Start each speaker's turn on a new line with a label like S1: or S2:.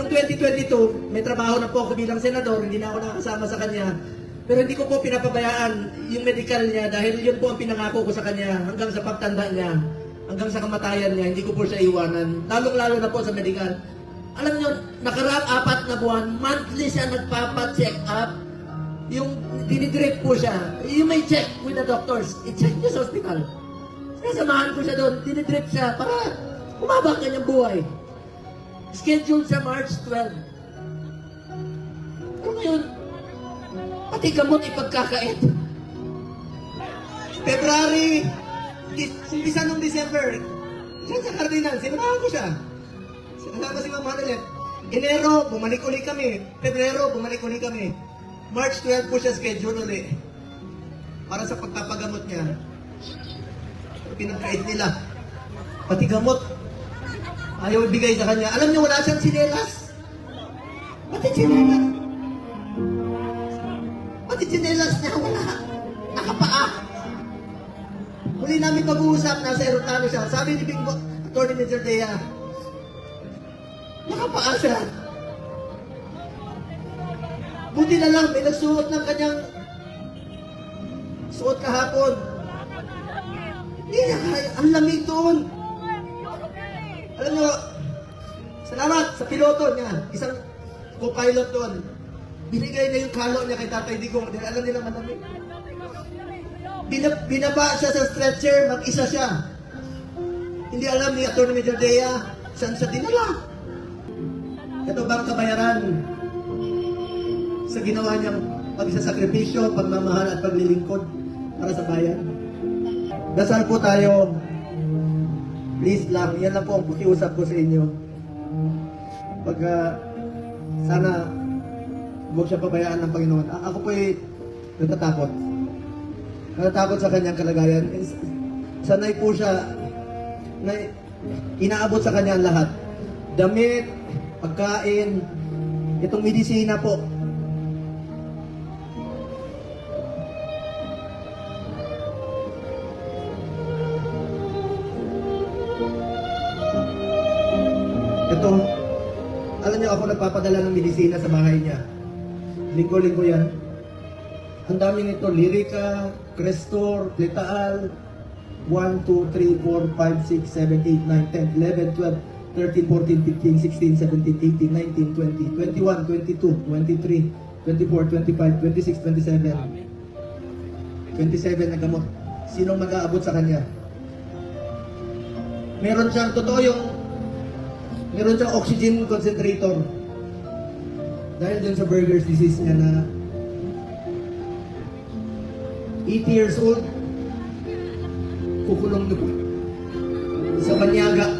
S1: Noong 2022, may trabaho na po ako bilang senador, hindi na ako nakasama sa kanya. Pero hindi ko po pinapabayaan yung medical niya dahil yun po ang pinangako ko sa kanya hanggang sa pagtanda niya, hanggang sa kamatayan niya, hindi ko po siya iwanan. Lalong-lalo na po sa medical. Alam niyo, nakaraang 4 na buwan, monthly siya nagpapa-check up. Yung dinidrip po siya. You may check with the doctors. I-check niyo sa hospital. Sinasamahan ko siya doon, dinidrip siya para umaba ang kanyang buhay. Scheduled sa March 12. Pero ngayon, pati gamot ipagkakait. February, umpisa nung December, siya sa Cardinal, sinamahan ko siya. Sinama si Ma'am Hanelet. Enero, bumalik uli kami. Pebrero, bumalik uli kami. March 12 po siya schedule uli. Para sa pagpapagamot niya. Pinagkait nila. Pati gamot. Ayaw ibigay sa kanya. Alam niyo, wala siyang sinelas. Pati sinelas. Pati sinelas niya, wala. Nakapaa. Muli namin mag-uusap, nasa eroplano siya. Sabi ni Bingo, Atty. Major Dea, nakapaa siya. Buti na lang, may nagsuot ng kanyang suot kahapon. Hindi na kaya, ang lamig doon. Alam nyo, salamat sa piloto niya, isang co-pilot doon. Binigay na yung kalo niya kay Tatay Digong, dahil alam nila malamig. Binaba siya sa stretcher, mag-isa siya. Hindi alam ni Atty. Major Dea, saan siya dinala. Ito bang kabayaran sa ginawa niyang pagsasakripisyo, pagmamahal at paglilingkod para sa bayan? Dasal po tayo. Please lang, yan lang po ang pakiusap ko sa inyo. Sana huwag siya pabayaan ng Panginoon. Ako po ay natatakot. Natatakot sa kanyang kalagayan. Sanay po siya na inaabot sa kanya ang lahat. Damit, pagkain, itong medisina po. Ito, alam niyo ako nagpapadala ng medisina sa bahay niya. Linggo-linggo yan. Ang dami nito, Lyrica, Crestor, Letaal, 1, 2, 3, 4, 5, 6, 7, 8, 9, 10, 11, 12, 13, 14, 15, 16, 17, 18, 19, 20, 21, 22, 23, 24, 25, 26, 27. 27 na gamot. Sinong mag-aabot sa kanya? Meron siyang, meron siyang oxygen concentrator. Dahil dun sa Buerger's disease niya na 80 years old, kukulong na po sa Banyaga.